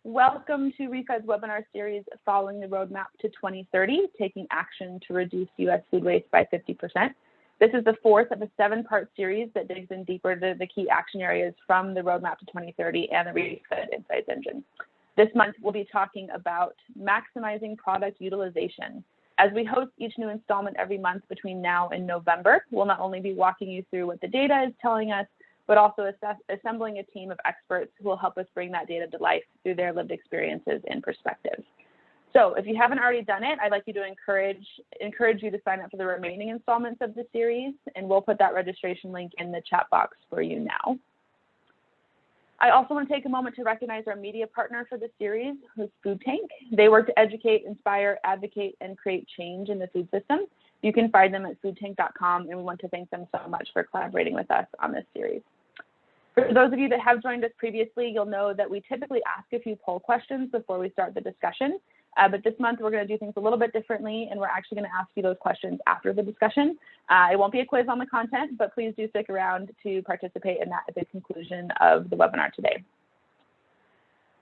Welcome to WeFed's webinar series following the roadmap to 2030, taking action to reduce U.S. food waste by 50%. This is the fourth of a 7-part series that digs in deeper into the key action areas from the roadmap to 2030 and the WeFed Insights Engine. This month, we'll be talking about maximizing product utilization. As we host each new installment every month between now and November, we'll not only be walking you through what the data is telling us, but also assembling a team of experts who will help us bring that data to life through their lived experiences and perspectives. So if you haven't already done it, I'd like you to encourage you to sign up for the remaining installments of the series, and we'll put that registration link in the chat box for you now. I also want to take a moment to recognize our media partner for the series, who's Food Tank. They work to educate, inspire, advocate, and create change in the food system. You can find them at foodtank.com, and we want to thank them so much for collaborating with us on this series. For those of you that have joined us previously, you'll know that we typically ask a few poll questions before we start the discussion. But this month, we're going to do things a little bit differently, and we're actually going to ask you those questions after the discussion. It won't be a quiz on the content, but please do stick around to participate in that at the conclusion of the webinar today.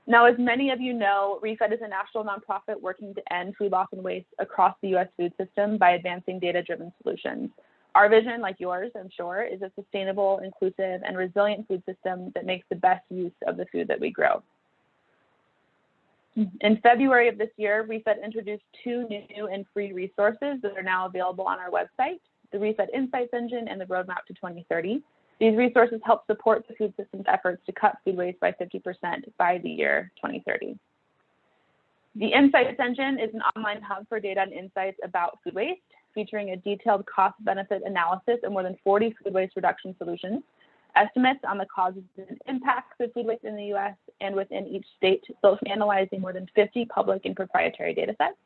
Now, as many of you know, WeFed is a national nonprofit working to end food loss and waste across the U.S. food system by advancing data-driven solutions. Our vision, like yours, I'm sure, is a sustainable, inclusive, and resilient food system that makes the best use of the food that we grow. In February of this year, WeFed introduced 2 new and free resources that are now available on our website, the WeFed Insights Engine and the Roadmap to 2030. These resources help support the food system's efforts to cut food waste by 50% by the year 2030. The Insights Engine is an online hub for data and insights about food waste, featuring a detailed cost-benefit analysis of more than 40 food waste reduction solutions, estimates on the causes and impacts of food waste in the U.S. and within each state, both analyzing more than 50 public and proprietary data sets,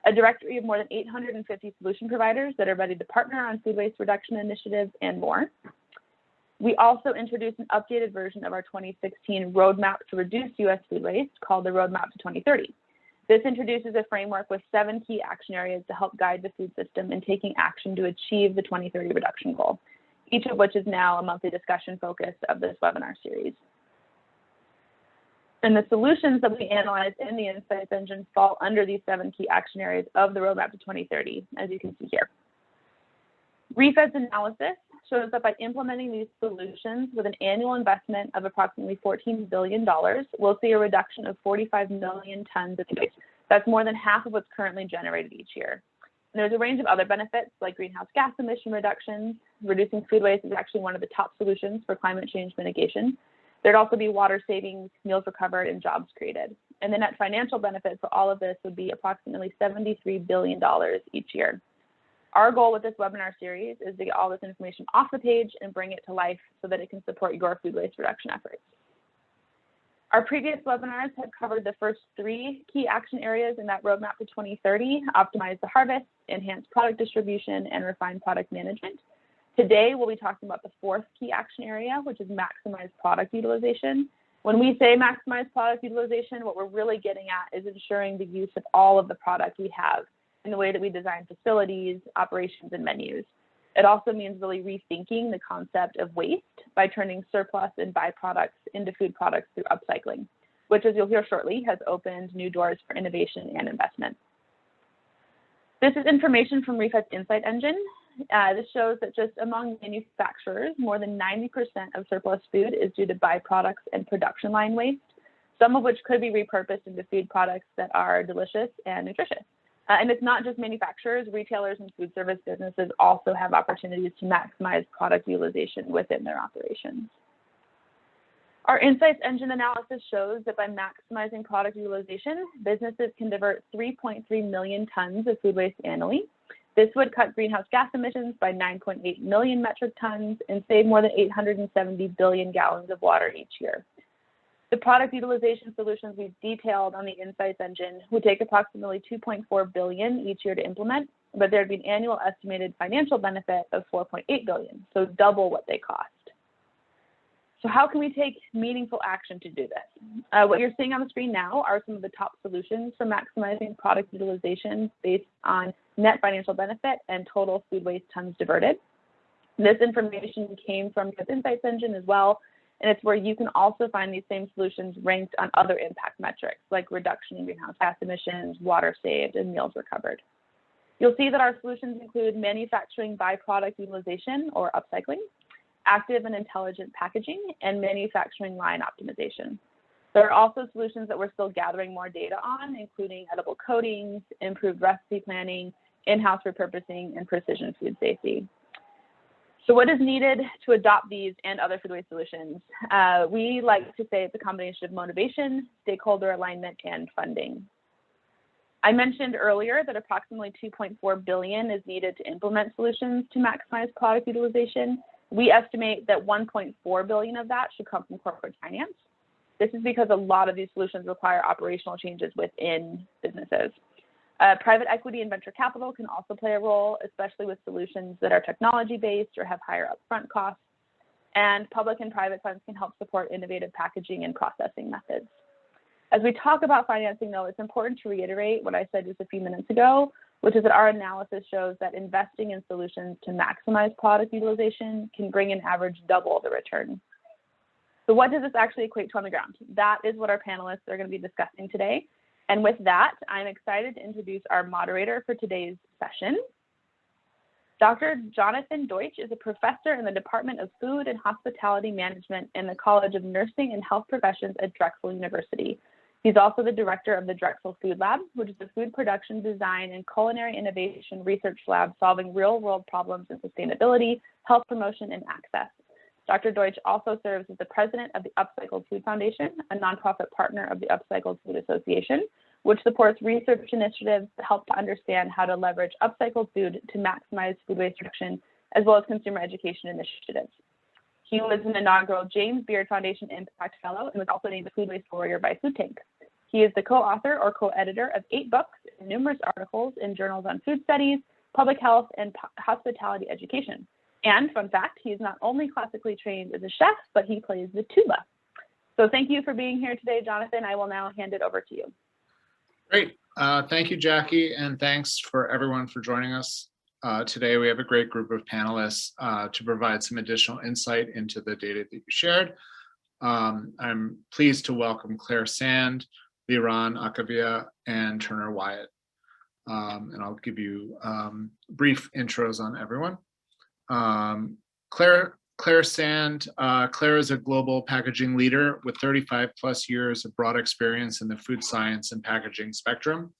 a directory of more than 850 solution providers that are ready to partner on food waste reduction initiatives, and more. We also introduced an updated version of our 2016 Roadmap to Reduce U.S. Food Waste called the Roadmap to 2030. This introduces a framework with 7 key action areas to help guide the food system in taking action to achieve the 2030 reduction goal, each of which is now a monthly discussion focus of this webinar series. And the solutions that we analyzed in the Insights Engine fall under these 7 key action areas of the Roadmap to 2030, as you can see here. WeFed's analysis shows that by implementing these solutions with an annual investment of approximately $14 billion, we'll see a reduction of 45 million tons of waste. That's more than half of what's currently generated each year. And there's a range of other benefits like greenhouse gas emission reductions. Reducing food waste is actually one of the top solutions for climate change mitigation. There'd also be water savings, meals recovered, and jobs created. And the net financial benefit for all of this would be approximately $73 billion each year. Our goal with this webinar series is to get all this information off the page and bring it to life so that it can support your food waste reduction efforts. Our previous webinars have covered the first 3 key action areas in that roadmap to 2030, optimize the harvest, enhance product distribution, and refine product management. Today, we'll be talking about the 4th key action area, which is maximize product utilization. When we say maximize product utilization, what we're really getting at is ensuring the use of all of the product we have in the way that we design facilities, operations, and menus. It also means really rethinking the concept of waste by turning surplus and byproducts into food products through upcycling, which, as you'll hear shortly, has opened new doors for innovation and investment. This is information from WeFed's Insight Engine. This shows that just among manufacturers, more than 90% of surplus food is due to byproducts and production line waste, some of which could be repurposed into food products that are delicious and nutritious. And it's not just manufacturers, retailers and food service businesses also have opportunities to maximize product utilization within their operations. Our Insights Engine analysis shows that by maximizing product utilization, businesses can divert 3.3 million tons of food waste annually. This would cut greenhouse gas emissions by 9.8 million metric tons and save more than 870 billion gallons of water each year. The product utilization solutions we've detailed on the Insights Engine would take approximately $2.4 billion each year to implement, but there'd be an annual estimated financial benefit of $4.8 billion, so double what they cost. So how can we take meaningful action to do this? What you're seeing on the screen now are some of the top solutions for maximizing product utilization based on net financial benefit and total food waste tons diverted. This information came from the Insights Engine as well, And it's where you can also find these same solutions ranked on other impact metrics like reduction in greenhouse gas emissions, water saved, and meals recovered. You'll see that our solutions include manufacturing byproduct utilization or upcycling, active and intelligent packaging, and manufacturing line optimization. There are also solutions that we're still gathering more data on, including edible coatings, improved recipe planning, in-house repurposing, and precision food safety. So what is needed to adopt these and other food waste solutions? We like to say it's a combination of motivation, stakeholder alignment, and funding. I mentioned earlier that approximately $2.4 billion is needed to implement solutions to maximize product utilization. We estimate that $1.4 billion of that should come from corporate finance. This is because a lot of these solutions require operational changes within businesses. Private equity and venture capital can also play a role, especially with solutions that are technology-based or have higher upfront costs. And public and private funds can help support innovative packaging and processing methods. As we talk about financing, though, it's important to reiterate what I said just a few minutes ago, which is that our analysis shows that investing in solutions to maximize product utilization can bring an average double the return. So what does this actually equate to on the ground? That is what our panelists are going to be discussing today. And with that, I'm excited to introduce our moderator for today's session. Dr. Jonathan Deutsch is a professor in the Department of Food and Hospitality Management in the College of Nursing and Health Professions at Drexel University. He's also the director of the Drexel Food Lab, which is a food production design and culinary innovation research lab solving real-world problems in sustainability, health promotion, and access. Dr. Deutsch also serves as the president of the Upcycled Food Foundation, a nonprofit partner of the Upcycled Food Association, which supports research initiatives that help to understand how to leverage upcycled food to maximize food waste reduction, as well as consumer education initiatives. He was an inaugural James Beard Foundation Impact Fellow and was also named a Food Waste Warrior by Food Tank. He is the co-author or co-editor of 8 books and numerous articles in journals on food studies, public health, and hospitality education. And fun fact, he is not only classically trained as a chef, but he plays the tuba. So thank you for being here today, Jonathan. I will now hand it over to you. Great. Thank you, Jackie, and thanks for everyone for joining us. Today, we have a great group of panelists to provide some additional insight into the data that you shared. I'm pleased to welcome Claire Sand, Liran Akavia, and Turner Wyatt. And I'll give you brief intros on everyone. Claire Sand. Claire is a global packaging leader with 35 plus years of broad experience in the food science and packaging spectrum.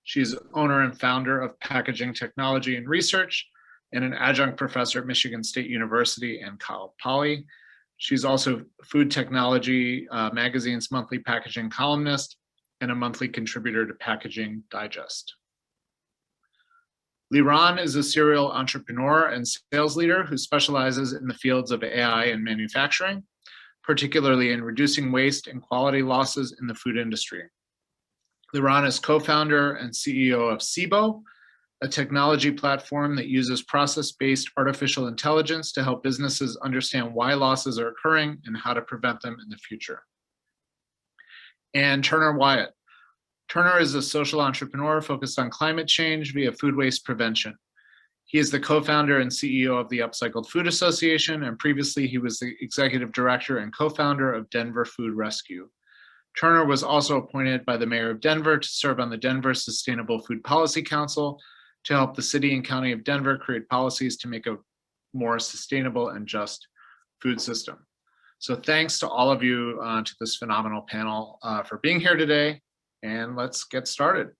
She's owner and founder of Packaging Technology and Research and an adjunct professor at Michigan State University and Cal Poly. She's also Food Technology Magazine's monthly packaging columnist and a monthly contributor to Packaging Digest. Liran is a serial entrepreneur and sales leader who specializes in the fields of AI and manufacturing, particularly in reducing waste and quality losses in the food industry. Liran is co-founder and CEO of Sibo, a technology platform that uses process-based artificial intelligence to help businesses understand why losses are occurring and how to prevent them in the future. And Turner Wyatt. Turner is a social entrepreneur focused on climate change via food waste prevention. He is the co-founder and CEO of the Upcycled Food Association, and previously he was the executive director and co-founder of Denver Food Rescue. Turner was also appointed by the mayor of Denver to serve on the Denver Sustainable Food Policy Council to help the city and county of Denver create policies to make a more sustainable and just food system. So thanks to all of you to this phenomenal panel for being here today. And let's get started.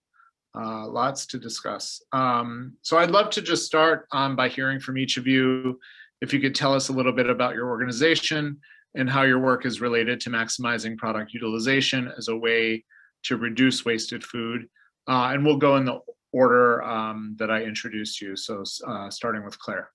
Lots to discuss. So I'd love to just start by hearing from each of you. If you could tell us a little bit about your organization and how your work is related to maximizing product utilization as a way to reduce wasted food. And we'll go in the order that I introduced you. So starting with Claire.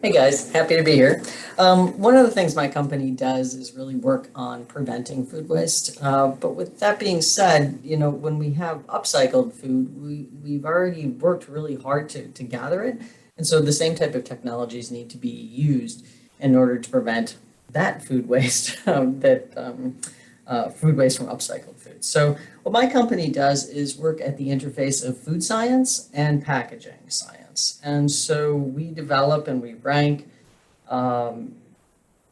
Hey guys, happy to be here. One of the things my company does is really work on preventing food waste. But with that being said, you know, when we have upcycled food, we've already worked really hard to gather it. And so the same type of technologies need to be used in order to prevent that food waste, food waste from upcycled food. So what my company does is work at the interface of food science and packaging science. And so we develop and we rank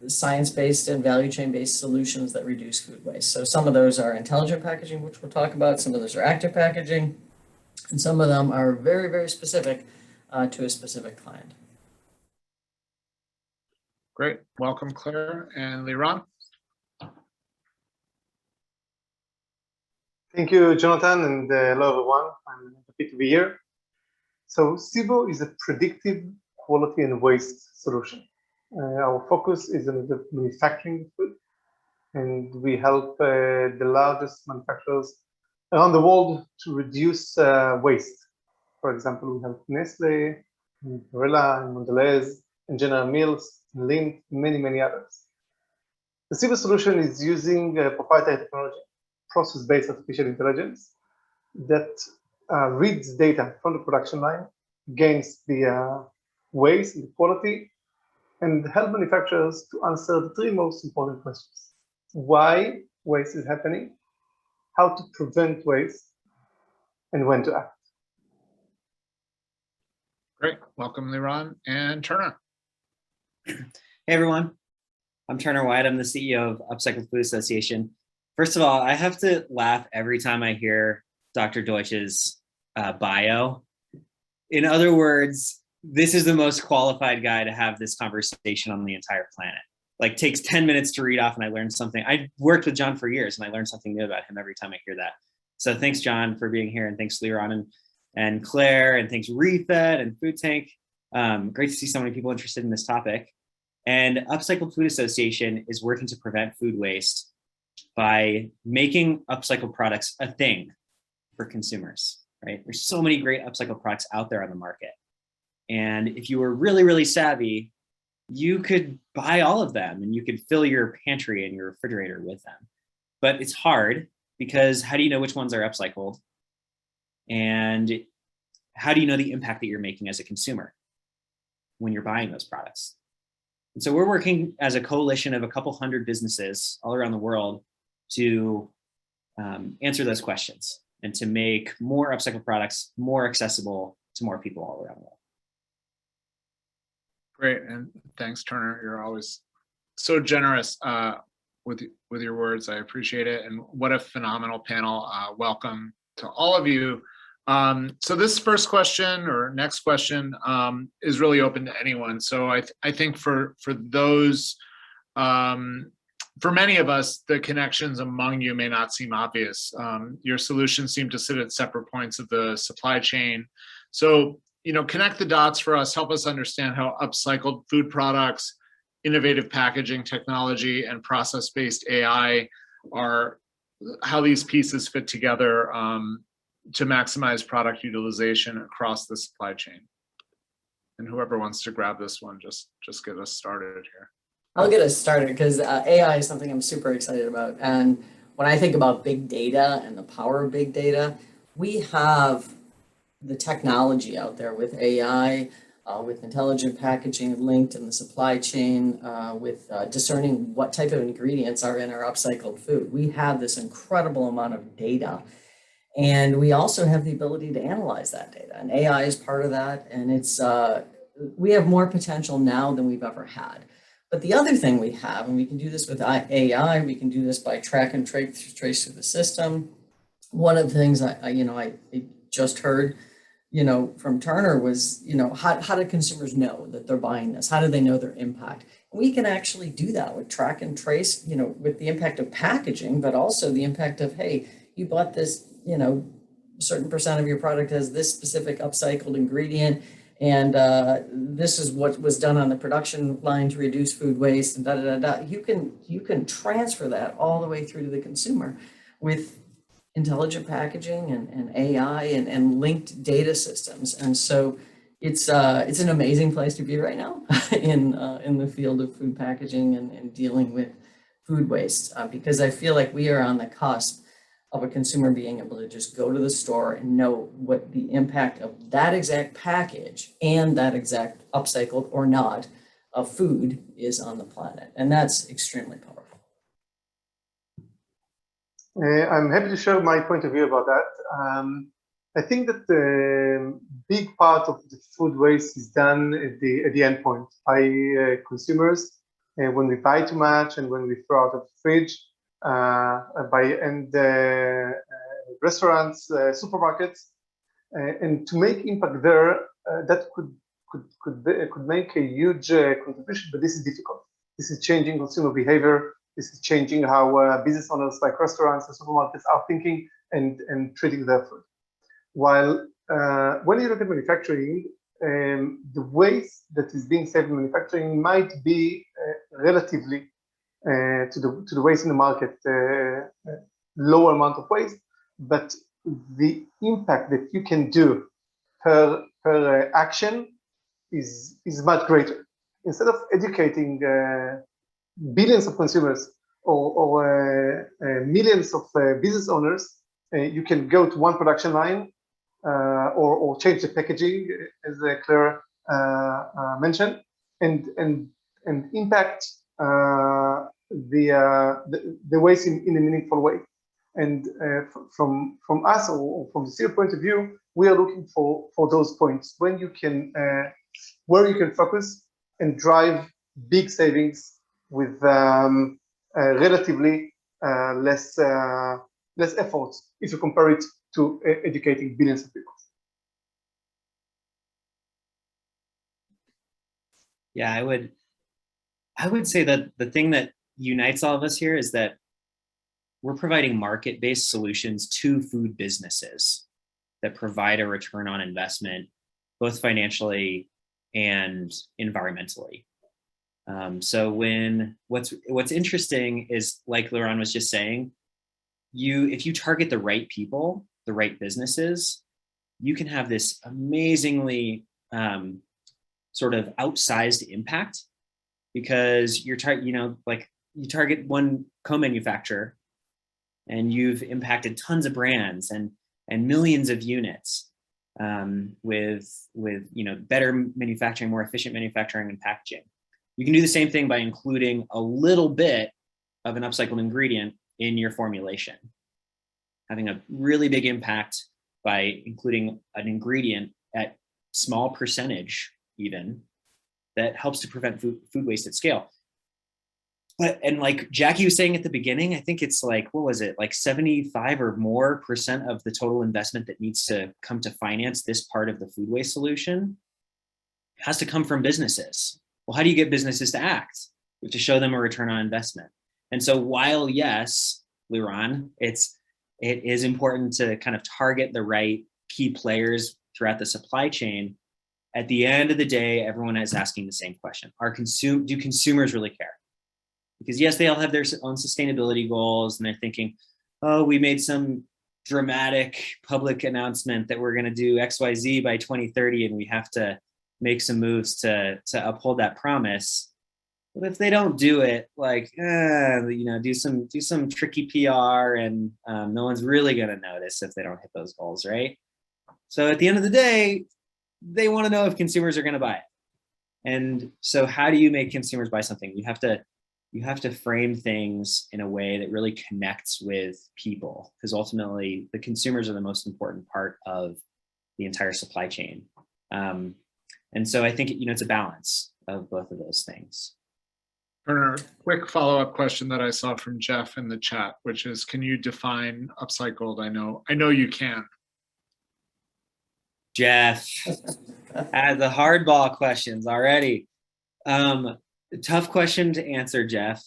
science-based and value chain-based solutions that reduce food waste. So some of those are intelligent packaging, which we'll talk about. Some of those are active packaging, and some of them are very, very specific to a specific client. Great. Welcome, Claire and Liran. Thank you, Jonathan, and hello, everyone. I'm happy to be here. So Sibo is a predictive quality and waste solution. Our focus is on the manufacturing of food, and we help the largest manufacturers around the world to reduce waste. For example, we help Nestle, and Barilla, and Mondelez, and General Mills, and Lindt, and many, many others. The Sibo solution is using proprietary technology, process-based artificial intelligence, that reads data from the production line, gains the waste and the quality, and help manufacturers to answer the three most important questions: why waste is happening, how to prevent waste, and when to act. Great. Welcome, Liran and Turner. Hey, everyone. I'm Turner White. I'm the CEO of Upcycle Food Association. First of all, I have to laugh every time I hear Dr. Deutsch's bio. In other words, this is the most qualified guy to have this conversation on the entire planet. Like, takes 10 minutes to read off and I learned something. I worked with John for years and I learned something new about him every time I hear that. So thanks, John, for being here, and thanks, Liran and Claire, and thanks, ReFed and Food Tank. Great to see so many people interested in this topic. And Upcycle Food Association is working to prevent food waste by making upcycled products a thing for consumers, right? There's so many great upcycled products out there on the market. And if you were really, really savvy, you could buy all of them and you could fill your pantry and your refrigerator with them. But it's hard, because how do you know which ones are upcycled? And how do you know the impact that you're making as a consumer when you're buying those products? And so we're working as a coalition of a couple hundred businesses all around the world to answer those questions and to make more upcycled products more accessible to more people all around the world. Great. And thanks, Turner. You're always so generous with your words. I appreciate it. And what a phenomenal panel. Welcome to all of you. So this first question or next question is really open to anyone. So I think for those, for many of us, the connections among you may not seem obvious. Your solutions seem to sit at separate points of the supply chain. So, connect the dots for us, help us understand how upcycled food products, innovative packaging technology, and process-based AI how these pieces fit together to maximize product utilization across the supply chain. And whoever wants to grab this one, just get us started here. I'll get us started, because AI is something I'm super excited about. And when I think about big data and the power of big data, we have the technology out there with AI, with intelligent packaging linked in the supply chain, with discerning what type of ingredients are in our upcycled food. We have this incredible amount of data. And we also have the ability to analyze that data. And AI is part of that. And we have more potential now than we've ever had. But the other thing we have, and we can do this with AI, we can do this by track and trace through the system. One of the things I just heard, from Turner was, how do consumers know that they're buying this? How do they know their impact? We can actually do that with track and trace, with the impact of packaging, but also the impact of, hey, you bought this, a certain percent of your product has this specific upcycled ingredient, and this is what was done on the production line to reduce food waste, and You can transfer that all the way through to the consumer with intelligent packaging and AI and linked data systems. And so it's an amazing place to be right now in the field of food packaging and dealing with food waste, because I feel like we are on the cusp of a consumer being able to just go to the store and know what the impact of that exact package and that exact upcycled or not of food is on the planet. And that's extremely powerful. I'm happy to share my point of view about that. I think that the big part of the food waste is done at the end point by consumers when we buy too much and when we throw out of the fridge, restaurants, supermarkets, and to make impact there, that could make a huge contribution, but this is difficult. This is changing consumer behavior. This is changing how business owners like restaurants and supermarkets are thinking and treating their food. While when you look at manufacturing, the waste that is being saved in manufacturing might be relatively to the waste in the market, lower amount of waste, but the impact that you can do per action is much greater. Instead of educating billions of consumers or millions of business owners, you can go to one production line or change the packaging, as Claire mentioned, and impact the waste in a meaningful way. And from us or from the Sibo point of view, we are looking for those points when you can where you can focus and drive big savings with relatively less efforts if you compare it to educating billions of people. Yeah, I would say that the thing that unites all of us here is that we're providing market-based solutions to food businesses that provide a return on investment, both financially and environmentally. So what's interesting is, like Liran was just saying, if you target the right people, the right businesses, you can have this amazingly sort of outsized impact, because you target one co-manufacturer and you've impacted tons of brands and millions of units with better manufacturing, more efficient manufacturing and packaging. You can do the same thing by including a little bit of an upcycled ingredient in your formulation, having a really big impact by including an ingredient at small percentage even that helps to prevent food waste at scale. And like Jackie was saying at the beginning, I think it's like, what was it? Like 75% or more of the total investment that needs to come to finance this part of the food waste solution has to come from businesses. Well, how do you get businesses to act? You have to show them a return on investment. And so while, yes, Liran, it is important to kind of target the right key players throughout the supply chain, at the end of the day, everyone is asking the same question. Do consumers really care? Because yes, they all have their own sustainability goals and they're thinking, oh, we made some dramatic public announcement that we're going to do XYZ by 2030 and we have to make some moves to uphold that promise. But if they don't do it, like, do some tricky PR and no one's really going to notice if they don't hit those goals, right? So at the end of the day, they want to know if consumers are going to buy it. And so how do you make consumers buy something? You have to frame things in a way that really connects with people, because ultimately the consumers are the most important part of the entire supply chain. And so I think, it's a balance of both of those things. Turner, quick follow-up question that I saw from Jeff in the chat, which is, can you define upcycled? I know you can. Jeff, the hardball questions already. Tough question to answer, Jeff.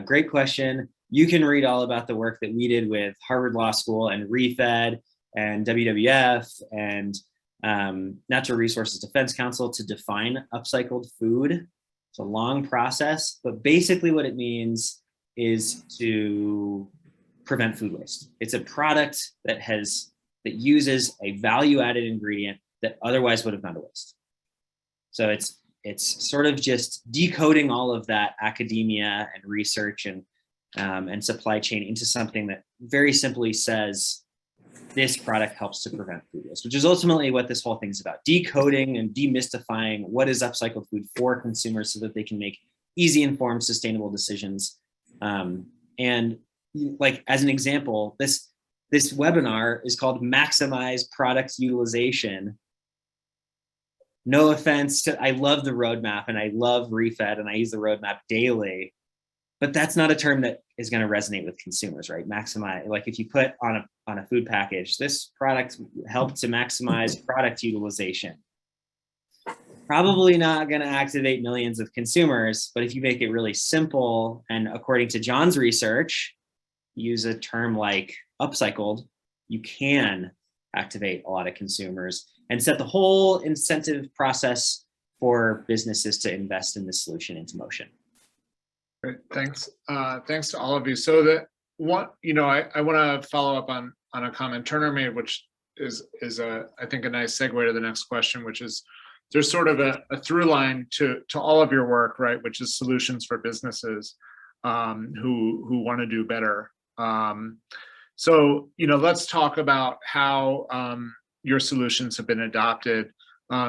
Great question. You can read all about the work that we did with Harvard Law School and ReFed and WWF and Natural Resources Defense Council to define upcycled food. It's a long process, but basically what it means is to prevent food waste. It's a product that uses a value-added ingredient that otherwise would have gone to waste. So it's sort of just decoding all of that academia and research and supply chain into something that very simply says this product helps to prevent food waste, which is ultimately what this whole thing is about: decoding and demystifying what is upcycled food for consumers so that they can make easy, informed, sustainable decisions. And like, as an example, this webinar is called Maximize Product Utilization. no offense I love the roadmap and I love ReFed and I use the roadmap daily, but that's not a term that is going to resonate with consumers, right? Maximize, like if you put on a food package, this product helped to maximize product utilization. Probably not going to activate millions of consumers, but if you make it really simple, and according to John's research, use a term like upcycled, you can activate a lot of consumers and set the whole incentive process for businesses to invest in this solution into motion. Great, thanks. Thanks to all of you. So that one, I want to follow up on a comment Turner made, which is I think a nice segue to the next question, which is there's sort of a through line to all of your work, right? Which is solutions for businesses who want to do better. So let's talk about how your solutions have been adopted.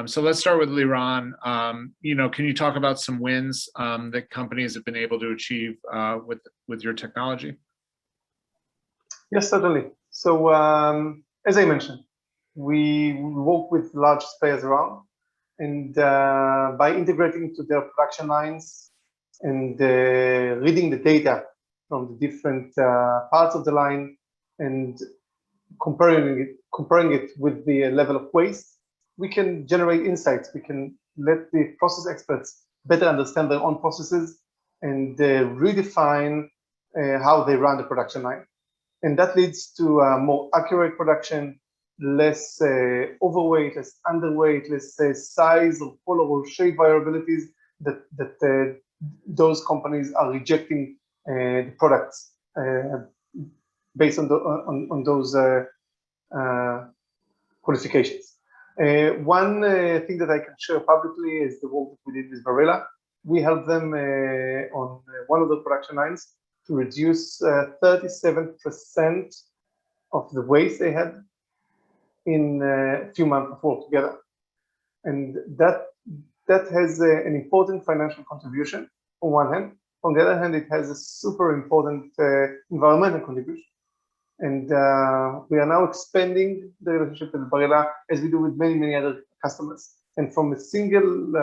So let's start with Liran. Can you talk about some wins that companies have been able to achieve with your technology? Yes, certainly. So as I mentioned, we work with large players around, and by integrating into their production lines and reading the data from the different parts of the line and comparing it with the level of waste, we can generate insights. We can let the process experts better understand their own processes and redefine how they run the production line. And that leads to more accurate production, less overweight, less underweight, less size or color or shape variabilities that those companies are rejecting the products based on those qualifications. One thing that I can share publicly is the work that we did with Barilla. We helped them on one of the production lines to reduce 37% of the waste they had in a few months of work together. And that has an important financial contribution on one hand. On the other hand, it has a super important environmental contribution. And we are now expanding the relationship with Barilla as we do with many, many other customers. And from a single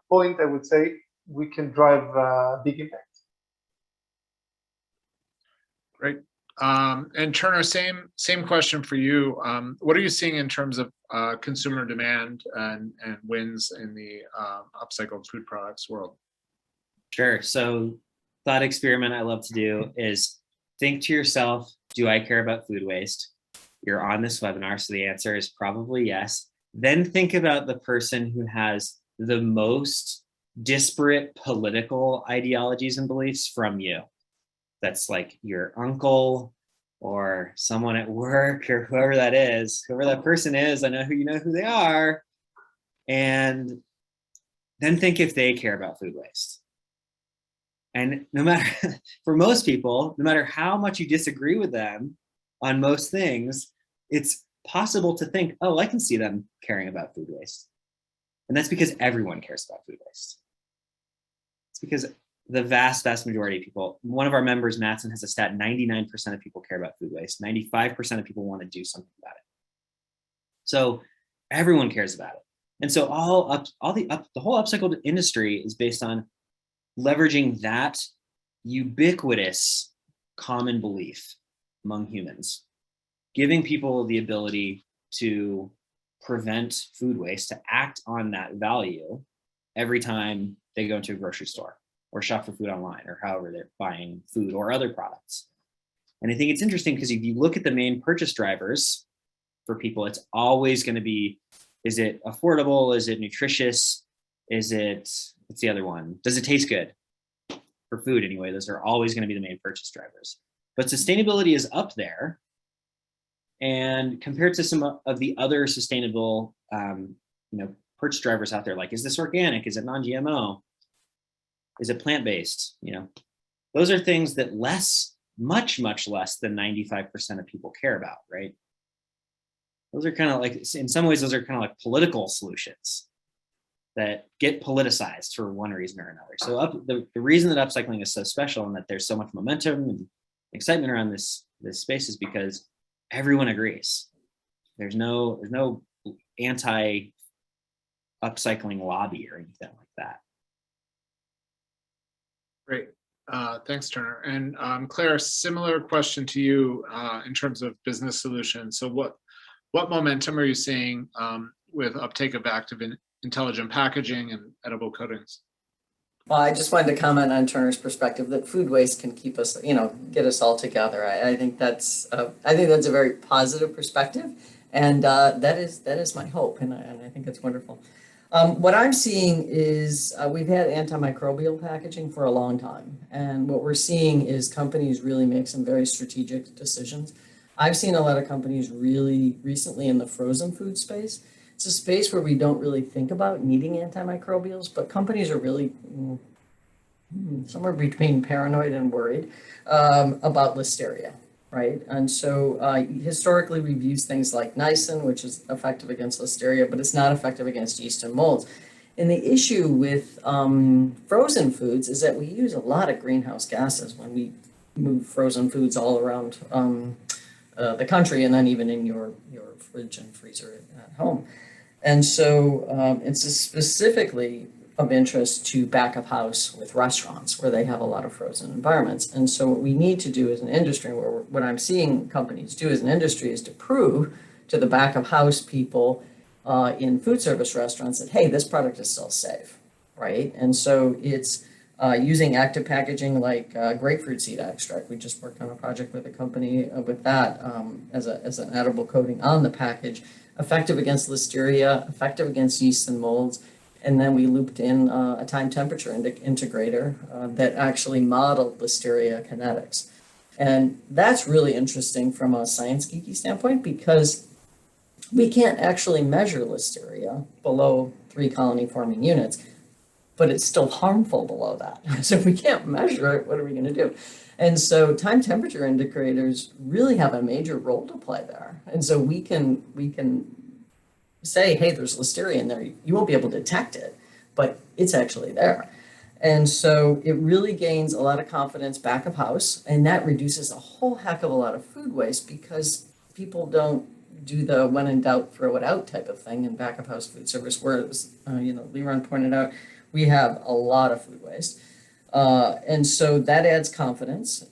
point, I would say, we can drive big impact. Great. And Turner, same question for you. What are you seeing in terms of consumer demand and wins in the upcycled food products world? Sure. So thought experiment I love to do is think to yourself, do I care about food waste? You're on this webinar, so the answer is probably yes. Then think about the person who has the most disparate political ideologies and beliefs from you. That's like your uncle or someone at work or whoever that is, whoever that person is, I know who they are. And then think if they care about food waste. And no matter, for most people, no matter how much you disagree with them on most things, it's possible to think, oh, I can see them caring about food waste. And that's because everyone cares about food waste. It's because the vast majority of people, one of our members, Matson, has a stat, 99% of people care about food waste. 95% of people want to do something about it. So everyone cares about it. And so the whole upcycled industry is based on leveraging that ubiquitous common belief among humans, giving people the ability to prevent food waste, to act on that value every time they go into a grocery store or shop for food online or however they're buying food or other products. And I think it's interesting because if you look at the main purchase drivers for people, it's always going to be, is it affordable? Is it nutritious? Is it, what's the other one? Does it taste good? For food anyway, those are always going to be the main purchase drivers. But sustainability is up there. And compared to some of the other sustainable purchase drivers out there, like, is this organic? Is it non-GMO? Is it plant-based? Those are things that much less than 95% of people care about, right? Those are kind of like, in some ways, those are kind of like political solutions that get politicized for one reason or another. So the reason that upcycling is so special and that there's so much momentum and excitement around this space is because everyone agrees. There's no upcycling lobby or anything like that. Great. Thanks, Turner. And Claire, similar question to you in terms of business solutions. So what momentum are you seeing with uptake of active intelligent packaging and edible coatings? Well, I just wanted to comment on Turner's perspective that food waste can keep us, get us all together. I think that's a very positive perspective, and that is my hope, and I think it's wonderful. What I'm seeing is we've had antimicrobial packaging for a long time, and what we're seeing is companies really make some very strategic decisions. I've seen a lot of companies really recently in the frozen food space. It's a space where we don't really think about needing antimicrobials, but companies are really somewhere between paranoid and worried about listeria, right? And so historically we've used things like niacin, which is effective against listeria, but it's not effective against yeast and molds. And the issue with frozen foods is that we use a lot of greenhouse gases when we move frozen foods all around the country, and then even in your fridge and freezer at home. And so it's specifically of interest to back of house with restaurants where they have a lot of frozen environments. And so what we need to do as an industry, what I'm seeing companies do as an industry, is to prove to the back of house people in food service restaurants that, hey, this product is still safe, right? And so it's using active packaging like grapefruit seed extract. We just worked on a project with a company with that as an edible coating on the package, effective against listeria, effective against yeast and molds. And then we looped in a time temperature integrator that actually modeled listeria kinetics. And that's really interesting from a science geeky standpoint, because we can't actually measure listeria below 3 colony forming units, but it's still harmful below that. So if we can't measure it, what are we going to do? And so time temperature indicators really have a major role to play there. And so we can say, hey, there's listeria in there. You won't be able to detect it, but it's actually there. And so it really gains a lot of confidence back of house, and that reduces a whole heck of a lot of food waste, because people don't do the when in doubt, throw it out type of thing in back of house food service, whereas, Leron pointed out, we have a lot of food waste. And so that adds confidence.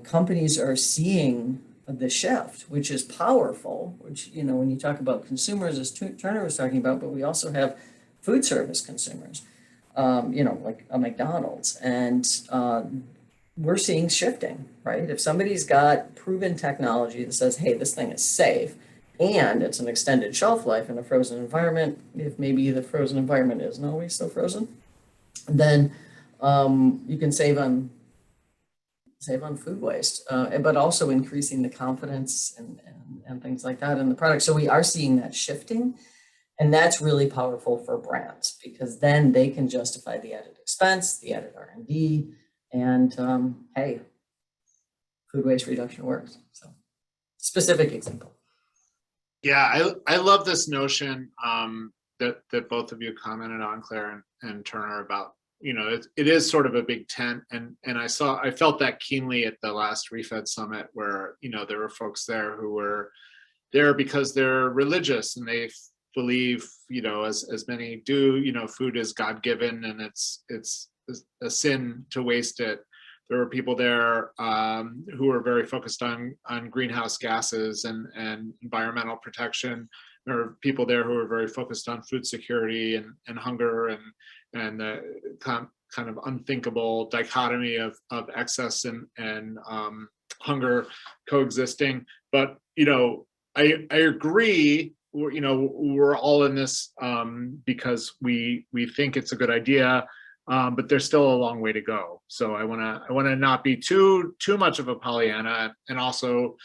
Companies are seeing the shift, which is powerful, which, when you talk about consumers, as Turner was talking about, but we also have food service consumers, like a McDonald's. And we're seeing shifting, right? If somebody's got proven technology that says, hey, this thing is safe, and it's an extended shelf life in a frozen environment, if maybe the frozen environment isn't always so frozen, then you can save on food waste, but also increasing the confidence and things like that in the product. So we are seeing that shifting, and that's really powerful for brands, because then they can justify the added expense, the added R&D, and hey, food waste reduction works. So specific example. Yeah, I love this notion that both of you commented on, Claire and Turner, about, it is sort of a big tent, and I felt that keenly at the last ReFed summit, where there were folks there who were there because they're religious and they believe, as many do, food is God-given and it's a sin to waste it. There were people there who were very focused on greenhouse gases and environmental protection. There were people there who were very focused on food security and hunger and the kind of unthinkable dichotomy of excess and hunger coexisting. But I agree. We're all in this because we think it's a good idea. But there's still a long way to go. So I want to not be too much of a Pollyanna, and also,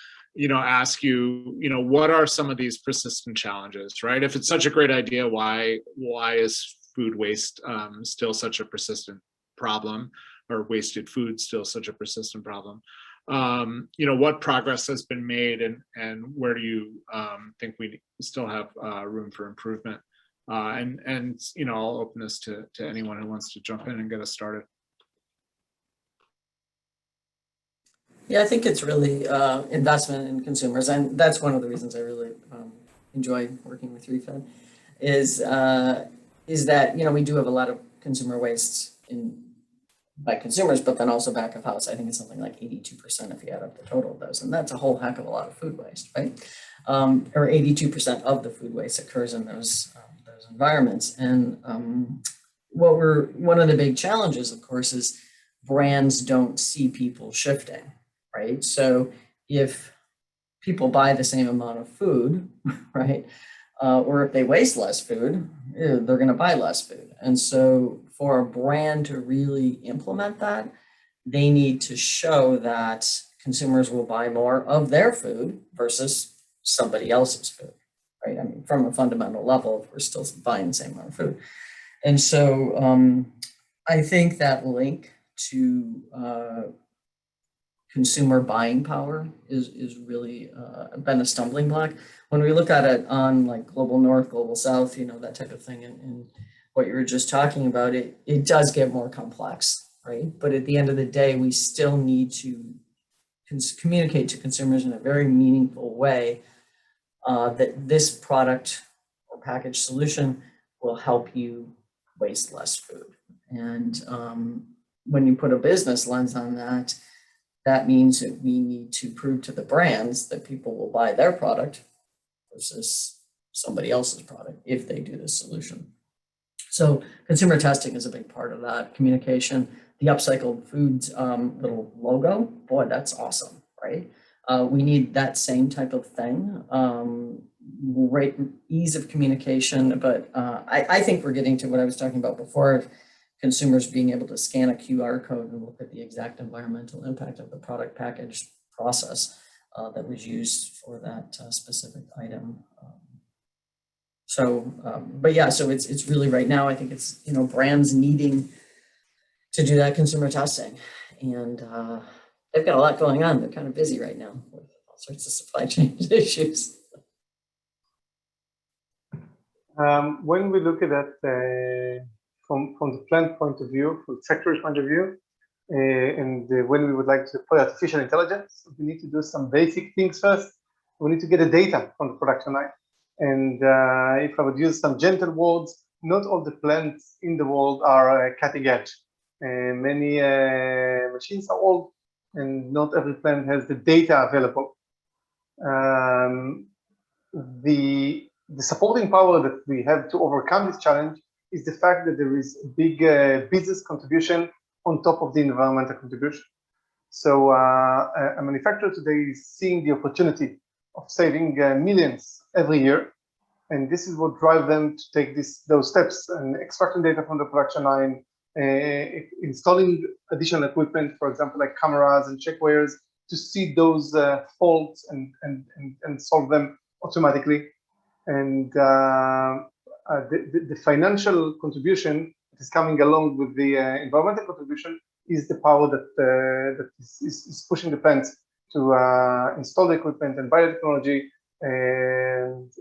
ask you, what are some of these persistent challenges, right? If it's such a great idea, why is food waste still such a persistent problem, or wasted food still such a persistent problem? What progress has been made, and where do you think we still have room for improvement? And I'll open this to anyone who wants to jump in and get us started. Yeah, I think it's really investment in consumers, and that's one of the reasons I really enjoy working with ReFed. Is is that, we do have a lot of consumer waste by consumers, but then also back of house. I think it's something like 82% if you add up the total of those. And that's a whole heck of a lot of food waste, right? Or 82% of the food waste occurs in those environments. And one of the big challenges, of course, is brands don't see people shifting, right? So if people buy the same amount of food, right? Or if they waste less food, they're going to buy less food. And so for a brand to really implement that, they need to show that consumers will buy more of their food versus somebody else's food, right? I mean, from a fundamental level, we're still buying the same amount of food. And so I think that link to consumer buying power is really been a stumbling block. When we look at it on like global north, global south, that type of thing, and what you were just talking about, it does get more complex, right? But at the end of the day, we still need to communicate to consumers in a very meaningful way that this product or package solution will help you waste less food. And when you put a business lens on that, that means that we need to prove to the brands that people will buy their product versus somebody else's product if they do this solution. So consumer testing is a big part of that communication. The Upcycled Foods little logo, boy, that's awesome, right? We need that same type of thing. Great ease of communication, but I think we're getting to what I was talking about before, consumers being able to scan a QR code and look at the exact environmental impact of the product package process that was used for that specific item. But yeah, so it's really right now, I think it's, brands needing to do that consumer testing. And they've got a lot going on. They're kind of busy right now with all sorts of supply chain issues. When we look at that from the plant point of view, from the factory point of view, and when we would like to put artificial intelligence, we need to do some basic things first. We need to get the data from the production line. And if I would use some gentle words, not all the plants in the world are cutting edge. Many machines are old, and not every plant has the data available. The supporting power that we have to overcome this challenge is the fact that there is a big business contribution on top of the environmental contribution. So a manufacturer today is seeing the opportunity of saving millions every year, and this is what drives them to take those steps and extracting data from the production line, installing additional equipment, for example, like cameras and checkwires, to see those faults and solve them automatically. And the financial contribution that is coming along with the environmental contribution is the power that is pushing the plants to install the equipment and buy the technology and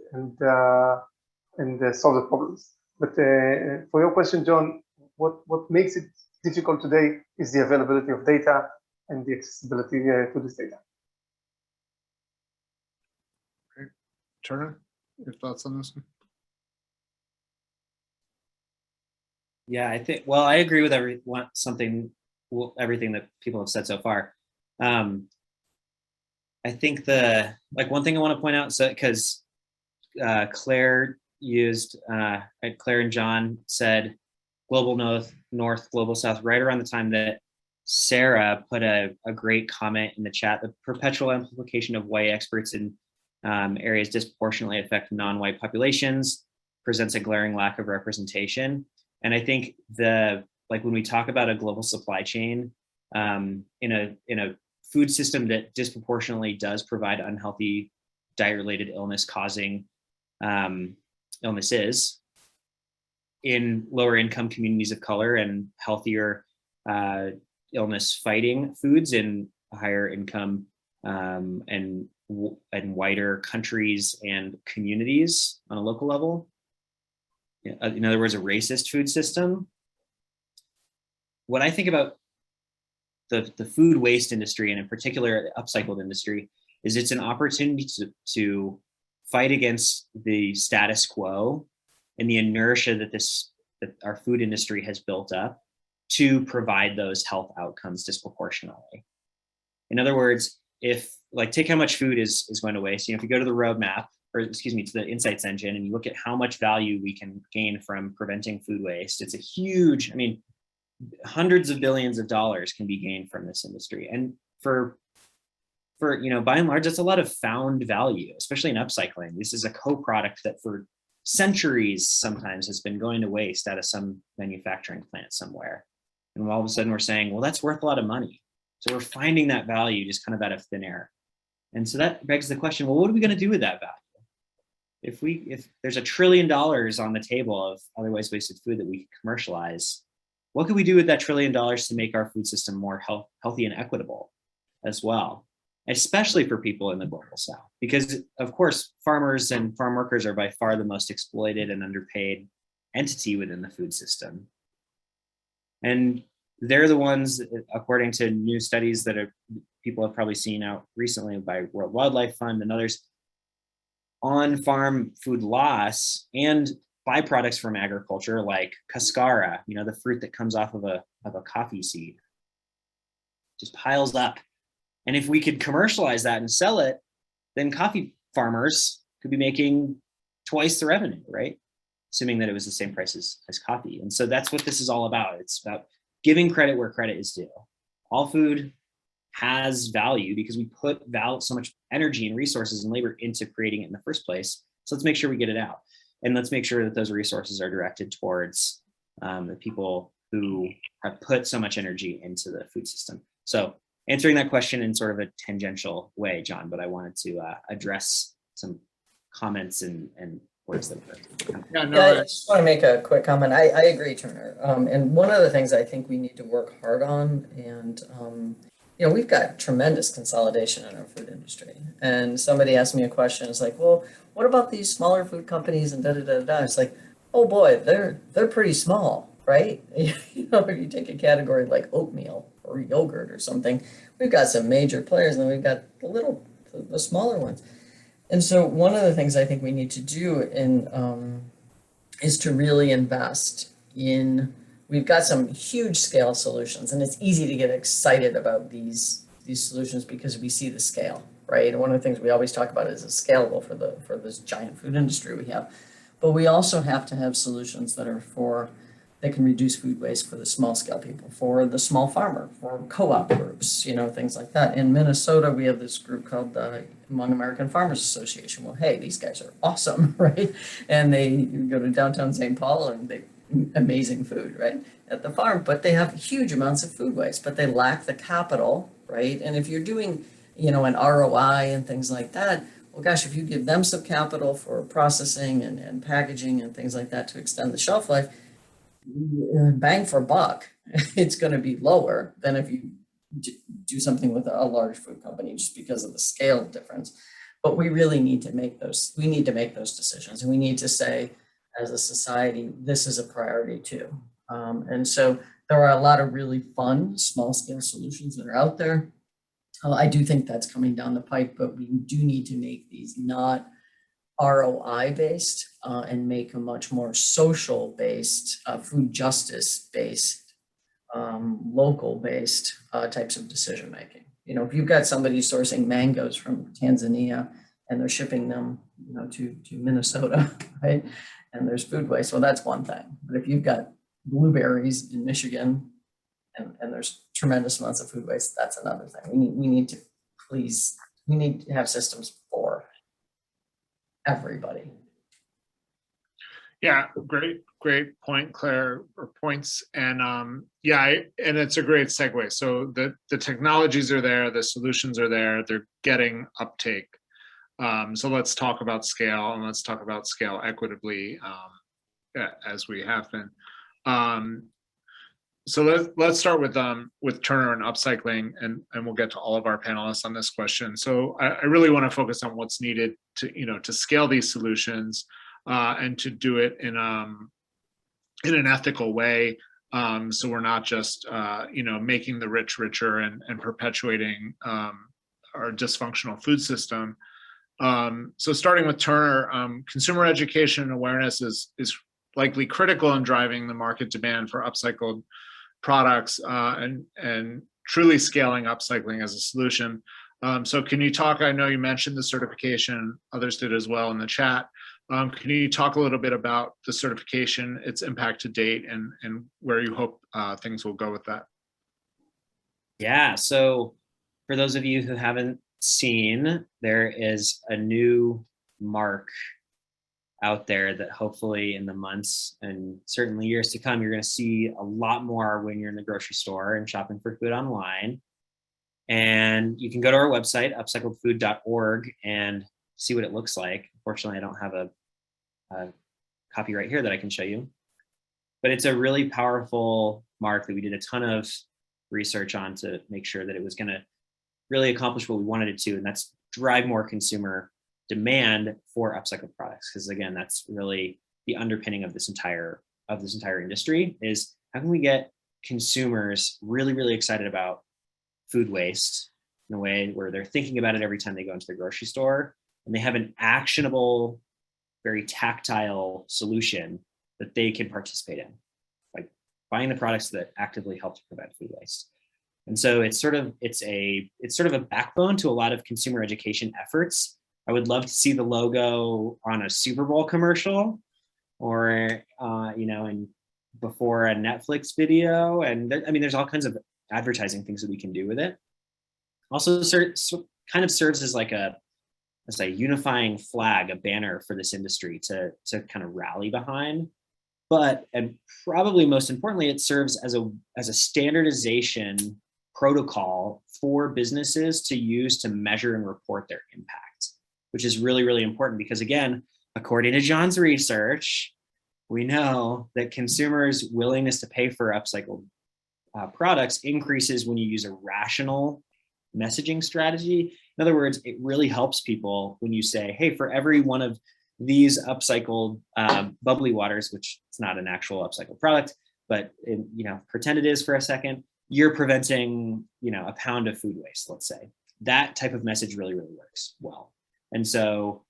solve the problems. But for your question, John, what makes it difficult today is the availability of data and the accessibility to this data. Great. Turner, your thoughts on this one? Yeah, I agree with everything that people have said so far. I think one thing I want to point out, because Claire and John said global north, global south, right around the time that Sarah put a great comment in the chat. The perpetual amplification of white experts in areas disproportionately affect non-white populations presents a glaring lack of representation. And I think when we talk about a global supply chain in a food system that disproportionately does provide unhealthy diet-related illness causing illnesses in lower income communities of color and healthier illness fighting foods in higher income and wider countries and communities on a local level. In other words, a racist food system. When I think about the food waste industry, and in particular the upcycled industry, is it's an opportunity to fight against the status quo and the inertia that this that our food industry has built up to provide those health outcomes disproportionately. In other words, if like take how much food is going to waste, if you go to the roadmap, or excuse me, to the insights engine, and you look at how much value we can gain from preventing food waste, it's a huge, I mean, hundreds of billions of dollars can be gained from this industry. And for by and large, that's a lot of found value, especially in upcycling. This is a co-product that for centuries sometimes has been going to waste out of some manufacturing plant somewhere. And all of a sudden we're saying, well, that's worth a lot of money. So we're finding that value just kind of out of thin air. And so that begs the question, well, what are we going to do with that value? If there's $1 trillion on the table of otherwise wasted food that we can commercialize, what can we do with that $1 trillion to make our food system more healthy and equitable as well, especially for people in the global south? Because of course, farmers and farm workers are by far the most exploited and underpaid entity within the food system. And they're the ones, according to new studies that people have probably seen out recently by World Wildlife Fund and others, on-farm food loss and byproducts from agriculture like cascara, the fruit that comes off of a coffee seed, just piles up. And if we could commercialize that and sell it, then coffee farmers could be making twice the revenue, right? Assuming that it was the same price as coffee. And so that's what this is all about. It's about giving credit where credit is due. All food has value because we put so much energy and resources and labor into creating it in the first place. So let's make sure we get it out. And let's make sure that those resources are directed towards the people who have put so much energy into the food system. So answering that question in sort of a tangential way, John, but I wanted to address some comments and words that were. I just want to make a quick comment. I agree, Turner. And one of the things I think we need to work hard on, and we've got tremendous consolidation in our food industry. And somebody asked me a question. It's like, well, what about these smaller food companies and da da da da? It's like, oh boy, they're pretty small, right? If you take a category like oatmeal or yogurt or something, we've got some major players, and then we've got the smaller ones. And so one of the things I think we need to do is to really invest in. We've got some huge scale solutions, and it's easy to get excited about these solutions because we see the scale, right? And one of the things we always talk about is it's scalable for this giant food industry we have. But we also have to have solutions that can reduce food waste for the small scale people, for the small farmer, for co-op groups, things like that. In Minnesota, we have this group called the Young American Farmers Association. Well, hey, these guys are awesome, right? And they go to downtown St. Paul and they amazing food, right, at the farm, but they have huge amounts of food waste, but they lack the capital, right? And if you're doing, an ROI and things like that, well, gosh, if you give them some capital for processing and packaging and things like that to extend the shelf life, bang for buck, it's going to be lower than if you do something with a large food company just because of the scale difference. But we really need to make those decisions, and we need to say, as a society, this is a priority too. And so there are a lot of really fun small scale solutions that are out there. I do think that's coming down the pipe, but we do need to make these not ROI based and make a much more social based, food justice based, local based types of decision making. If you've got somebody sourcing mangoes from Tanzania and they're shipping them, to Minnesota, right? And there's food waste, well, that's one thing. But if you've got blueberries in Michigan and there's tremendous amounts of food waste, that's another thing. We need to have systems for everybody. Yeah, great point, Claire, or points. And and it's a great segue. So the technologies are there, the solutions are there, they're getting uptake. So let's talk about scale, and let's talk about scale equitably, as we have been. So let's start with Turner and upcycling, and we'll get to all of our panelists on this question. So I really want to focus on what's needed to scale these solutions and to do it in an ethical way. So we're not just making the rich richer and perpetuating our dysfunctional food system. So starting with Turner, consumer education and awareness is likely critical in driving the market demand for upcycled products and truly scaling upcycling as a solution. So can you talk, I know you mentioned the certification, others did as well in the chat. Can you talk a little bit about the certification, its impact to date, and where you hope things will go with that? Yeah, so for those of you who haven't seen, there is a new mark out there that hopefully in the months and certainly years to come, you're going to see a lot more when you're in the grocery store and shopping for food online. And you can go to our website, upcycledfood.org, and see what it looks like. Unfortunately, I don't have a copy right here that I can show you. But it's a really powerful mark that we did a ton of research on to make sure that it was going to really accomplish what we wanted it to, and that's drive more consumer demand for upcycled products. Because again, that's really the underpinning of this entire industry, is how can we get consumers really, really excited about food waste in a way where they're thinking about it every time they go into the grocery store, and they have an actionable, very tactile solution that they can participate in, like buying the products that actively help to prevent food waste. And so it's sort of a backbone to a lot of consumer education efforts. I would love to see the logo on a Super Bowl commercial, or and before a Netflix video. And I mean, there's all kinds of advertising things that we can do with it. Also, kind of serves as like a unifying flag, a banner for this industry to kind of rally behind. But, and probably most importantly, it serves as a standardization protocol for businesses to use to measure and report their impact, which is really, really important because, again, according to John's research, we know that consumers' willingness to pay for upcycled products increases when you use a rational messaging strategy. In other words, it really helps people when you say, hey, for every one of these upcycled bubbly waters, which is not an actual upcycled product, but pretend it is for a second, you're preventing a pound of food waste, let's say. That type of message really, really works well. And so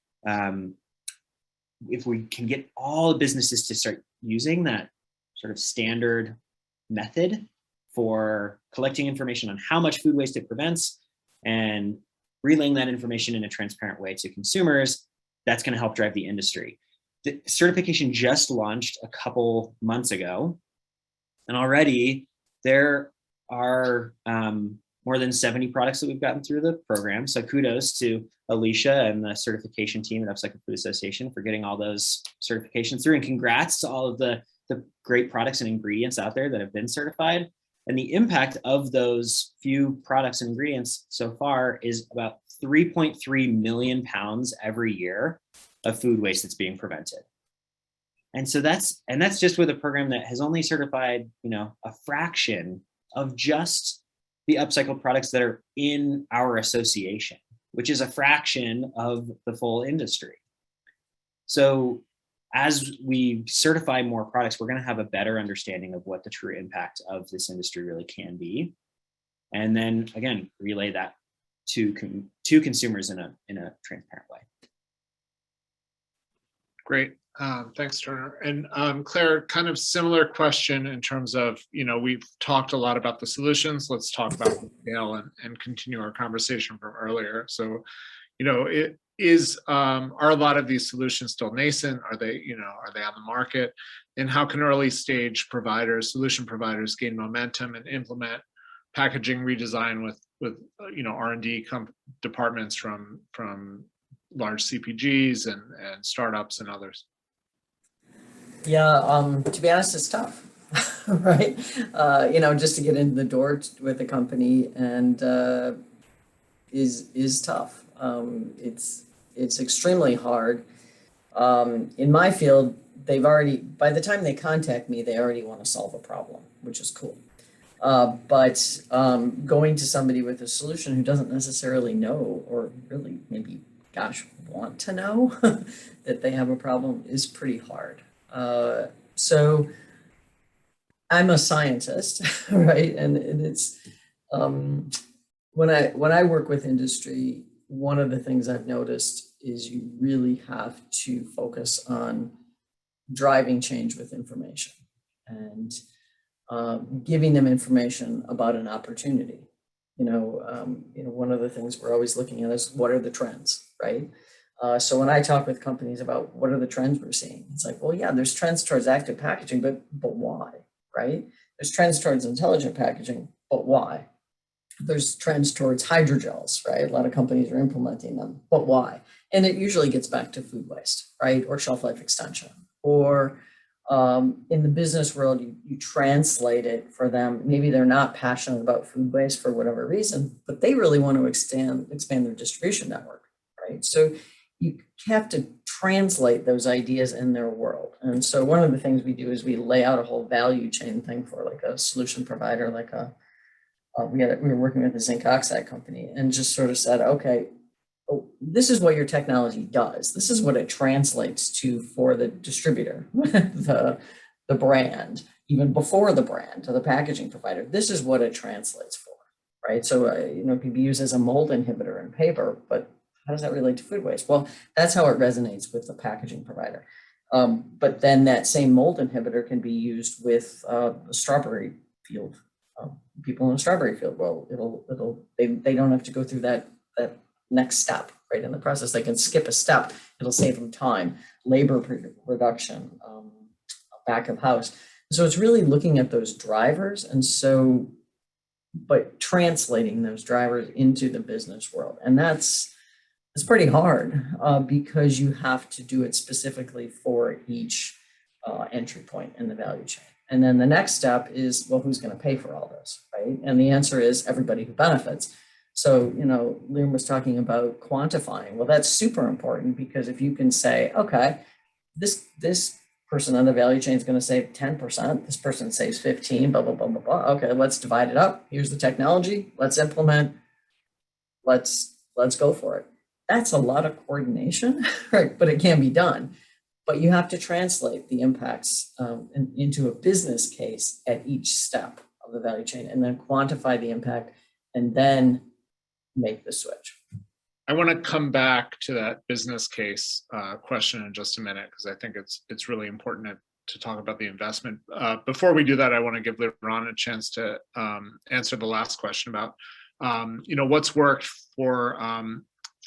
if we can get all the businesses to start using that sort of standard method for collecting information on how much food waste it prevents and relaying that information in a transparent way to consumers, that's going to help drive the industry. The certification just launched a couple months ago, and already there are more than 70 products that we've gotten through the program. So kudos to Alicia and the certification team at Upcycle Food Association for getting all those certifications through, and congrats to all of the great products and ingredients out there that have been certified. And the impact of those few products and ingredients so far is about 3.3 million pounds every year of food waste that's being prevented. And so that's just with a program that has only certified, a fraction of just the upcycled products that are in our association, which is a fraction of the full industry. So as we certify more products, we're going to have a better understanding of what the true impact of this industry really can be. And then again, relay that to consumers in a transparent way. Great. Thanks, Turner. And Claire, kind of similar question in terms of, we've talked a lot about the solutions. Let's talk about the scale and continue our conversation from earlier. So, are a lot of these solutions still nascent? Are they on the market? And how can early stage solution providers gain momentum and implement packaging redesign with R&D departments from large CPGs and startups and others? Yeah, to be honest, it's tough, right? Just to get into the door with a company and is tough. It's extremely hard. In my field, by the time they contact me, they already want to solve a problem, which is cool. But going to somebody with a solution who doesn't necessarily know, or really maybe, want to know that they have a problem is pretty hard. So I'm a scientist, right? And it's when I work with industry, one of the things I've noticed is you really have to focus on driving change with information and giving them information about an opportunity. One of the things we're always looking at is what are the trends, right? So when I talk with companies about what are the trends we're seeing, it's like, well, yeah, there's trends towards active packaging, but why, right? There's trends towards intelligent packaging, but why? There's trends towards hydrogels, right? A lot of companies are implementing them, but why? And it usually gets back to food waste, right? Or shelf life extension. Or in the business world, you translate it for them. Maybe they're not passionate about food waste for whatever reason, but they really want to expand their distribution network, right? So you have to translate those ideas in their world. And so one of the things we do is we lay out a whole value chain thing for like a solution provider, like we were working with a zinc oxide company and just sort of said, okay, this is what your technology does. This is what it translates to for the distributor, the brand, even before the brand, to the packaging provider. This is what it translates for, right? So, it can be used as a mold inhibitor in paper, but how does that relate to food waste? Well, that's how it resonates with the packaging provider. But then that same mold inhibitor can be used with a strawberry field. People in a strawberry field, well, they don't have to go through that next step, right, in the process. They can skip a step. It'll save them time, labor reduction, back of house. So it's really looking at those drivers, but translating those drivers into the business world, and it's pretty hard because you have to do it specifically for each entry point in the value chain. And then the next step is, well, who's going to pay for all this, right? And the answer is everybody who benefits. So, Liam was talking about quantifying. Well, that's super important because if you can say, okay, this person on the value chain is going to save 10%, this person saves 15, blah, blah, blah, blah, blah. Okay, let's divide it up. Here's the technology. Let's implement. Let's go for it. That's a lot of coordination, right? But it can be done. But you have to translate the impacts into a business case at each step of the value chain and then quantify the impact and then make the switch. I want to come back to that business case question in just a minute, because I think it's really important to talk about the investment. Before we do that, I want to give Liran a chance to answer the last question about what's worked for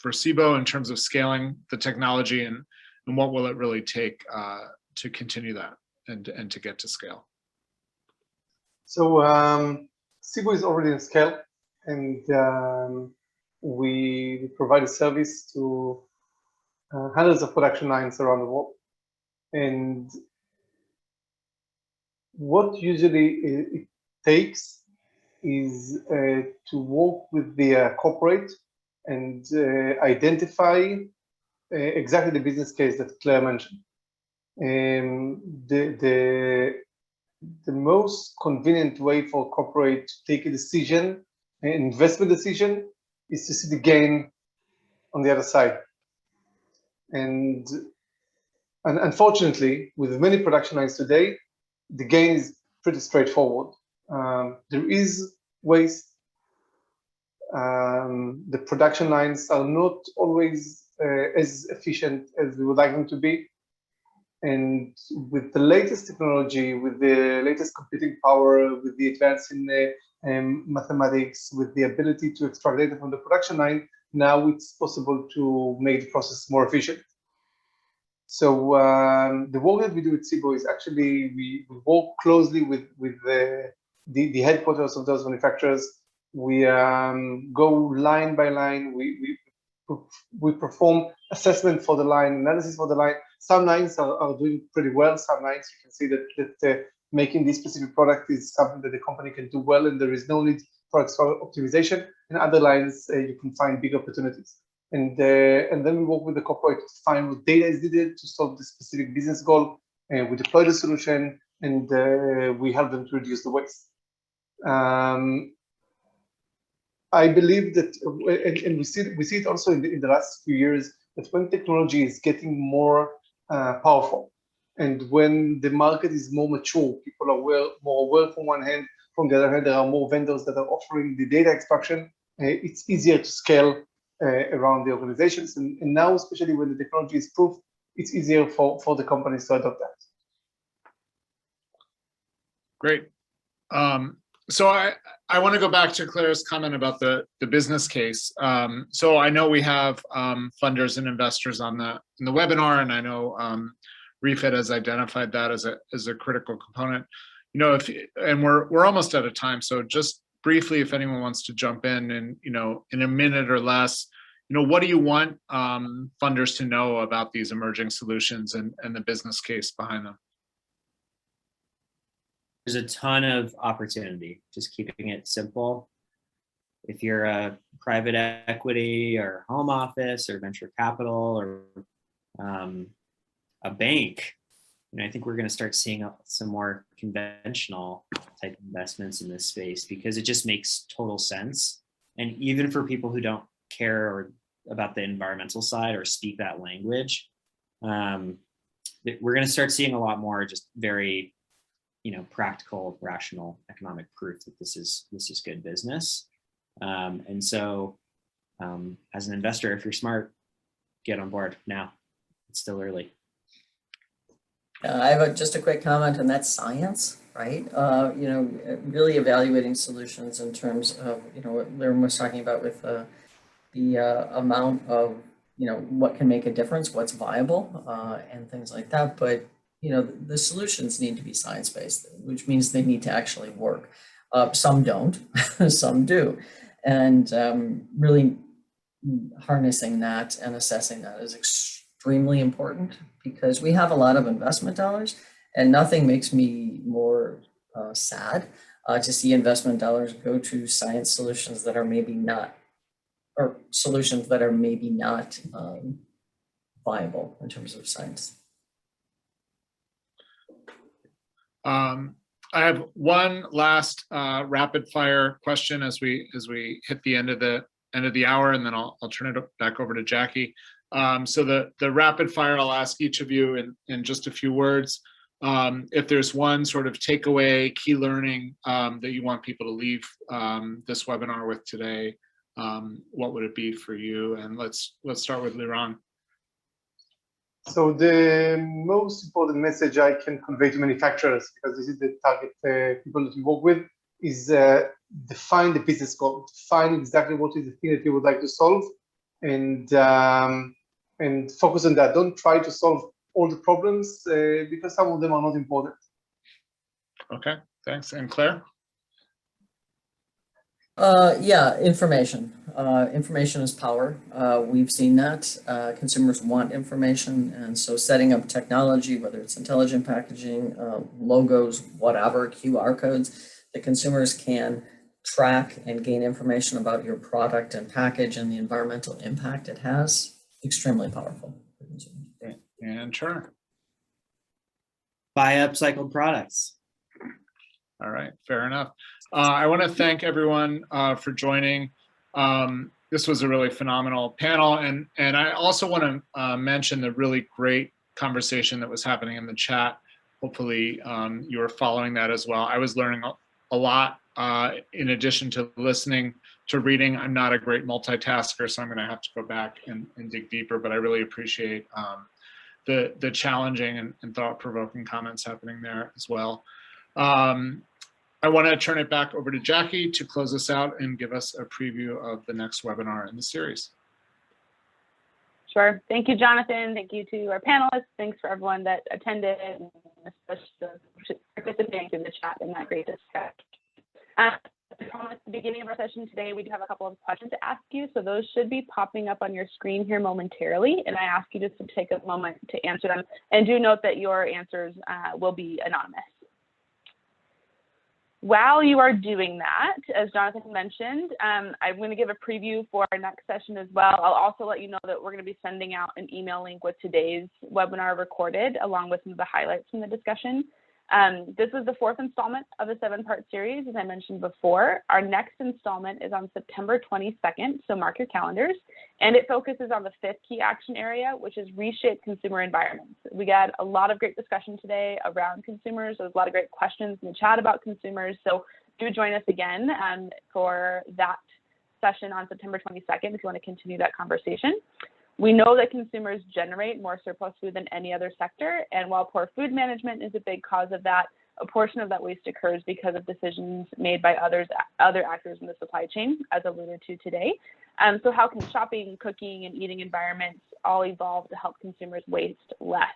Sibo in terms of scaling the technology, and what will it really take to continue that and to get to scale. So Sibo is already in scale, and we provide a service to hundreds of production lines around the world. And what usually it takes is to work with the corporate and identify exactly the business case that Claire mentioned. The most convenient way for corporate to take a decision, an investment decision, is to see the gain on the other side. And unfortunately, with many production lines today, the gain is pretty straightforward. There is waste. The production lines are not always as efficient as we would like them to be. And with the latest technology, with the latest computing power, with the advance in mathematics, with the ability to extract data from the production line, now it's possible to make the process more efficient. So the work that we do at Sibo is actually, we work closely with the headquarters of those manufacturers. We go line by line. We perform assessment for the line, analysis for the line. Some lines are doing pretty well. Some lines you can see that making this specific product is something that the company can do well, and there is no need for extra optimization. In other lines, you can find big opportunities. And then we work with the corporate to find what data is needed to solve the specific business goal. And we deploy the solution, and we help them to reduce the waste. I believe that, and we see it also in the last few years, that when technology is getting more powerful, and when the market is more mature, people are more aware from one hand. From the other hand, there are more vendors that are offering the data extraction. It's easier to scale around the organizations, and now, especially when the technology is proof, it's easier for the companies to adopt that. Great. So I want to go back to Claire's comment about the business case. So I know we have funders and investors in the webinar, and I know ReFed has identified that as a critical component. You know, and we're almost out of time, so just briefly, if anyone wants to jump in and, you know, in a minute or less, you know, what do you want funders to know about these emerging solutions and the business case behind them? There's a ton of opportunity, just keeping it simple. If you're a private equity or home office or venture capital or a bank, you know, I think we're going to start seeing some more conventional type investments in this space because it just makes total sense. And even for people who don't care about the environmental side or speak that language, we're going to start seeing a lot more just very, you know, practical, rational, economic proof that this is good business. And so, as an investor, if you're smart, get on board now. It's still early. I have just a quick comment, and that's science, right? You know, really evaluating solutions in terms of, you know, what Liren was talking about with the amount of, you know, what can make a difference, what's viable, and things like that. But, you know, the solutions need to be science-based, which means they need to actually work. Some don't, some do. And really harnessing that and assessing that is extremely important because we have a lot of investment dollars and nothing makes me more sad to see investment dollars go to science solutions that are maybe not, or solutions that are maybe not viable in terms of science. I have one last rapid fire question as we hit the end of the hour, and then I'll turn it back over to Jackie. So the rapid fire, I'll ask each of you in just a few words. If there's one sort of takeaway, key learning that you want people to leave this webinar with today, what would it be for you? And let's start with Liren. So the most important message I can convey to manufacturers, because this is the target people that we work with, is define the business goal. Define exactly what is the thing that you would like to solve, and focus on that. Don't try to solve all the problems because some of them are not important. Okay, thanks. And Claire? Yeah, information. Information is power. We've seen that. Consumers want information, and so setting up technology, whether it's intelligent packaging, logos, whatever, QR codes, the consumers can track and gain information about your product and package and the environmental impact it has, extremely powerful for consumers. And sure. Buy upcycled products. All right, fair enough. I want to thank everyone for joining. This was a really phenomenal panel, and I also want to mention the really great conversation that was happening in the chat. Hopefully, you were following that as well. I was learning a lot in addition to listening to reading. I'm not a great multitasker, so I'm going to have to go back and dig deeper. But I really appreciate the challenging and thought-provoking comments happening there as well. I want to turn it back over to Jackie to close us out and give us a preview of the next webinar in the series. Sure. Thank you, Jonathan. Thank you to our panelists. Thanks for everyone that attended, and especially participating in the chat in that great discussion. At the beginning of our session today, we do have a couple of questions to ask you. So those should be popping up on your screen here momentarily. And I ask you just to take a moment to answer them. And do note that your answers will be anonymous. While you are doing that, as Jonathan mentioned, I'm going to give a preview for our next session as well. I'll also let you know that we're going to be sending out an email link with today's webinar recorded, along with some of the highlights from the discussion. This is the 4th installment of a 7-part series, as I mentioned before. Our next installment is on September 22nd, so mark your calendars. And it focuses on the 5th key action area, which is reshape consumer environments. We got a lot of great discussion today around consumers. There's a lot of great questions in the chat about consumers. So do join us again for that session on September 22nd if you want to continue that conversation. We know that consumers generate more surplus food than any other sector, and while poor food management is a big cause of that, A portion of that waste occurs because of decisions made by other actors in the supply chain, as alluded to today. So how can shopping, cooking, and eating environments all evolve to help consumers waste less?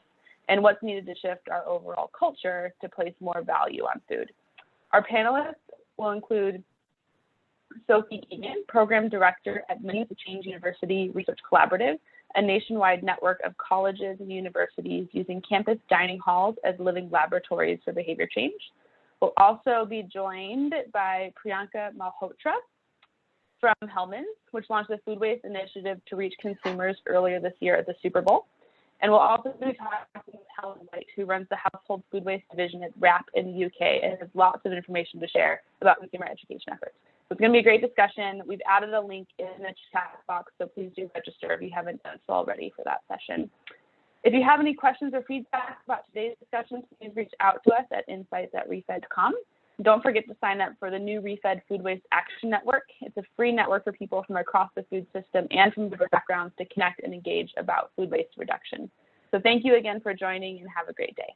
And what's needed to shift our overall culture to place more value on food? Our panelists will include Sophie Egan, Program Director at Minutes of Change University Research Collaborative, a nationwide network of colleges and universities using campus dining halls as living laboratories for behavior change. We'll also be joined by Priyanka Malhotra from Hellmann's, which launched the Food Waste Initiative to reach consumers earlier this year at the Super Bowl. And we'll also be talking with Helen White, who runs the Household Food Waste Division at WRAP in the UK and has lots of information to share about consumer education efforts. So it's going to be a great discussion. We've added a link in the chat box, so please do register if you haven't done so already for that session. If you have any questions or feedback about today's discussion, please reach out to us at insights@refed.com. Don't forget to sign up for the new ReFed Food Waste Action Network. It's a free network for people from across the food system and from different backgrounds to connect and engage about food waste reduction. So thank you again for joining and have a great day.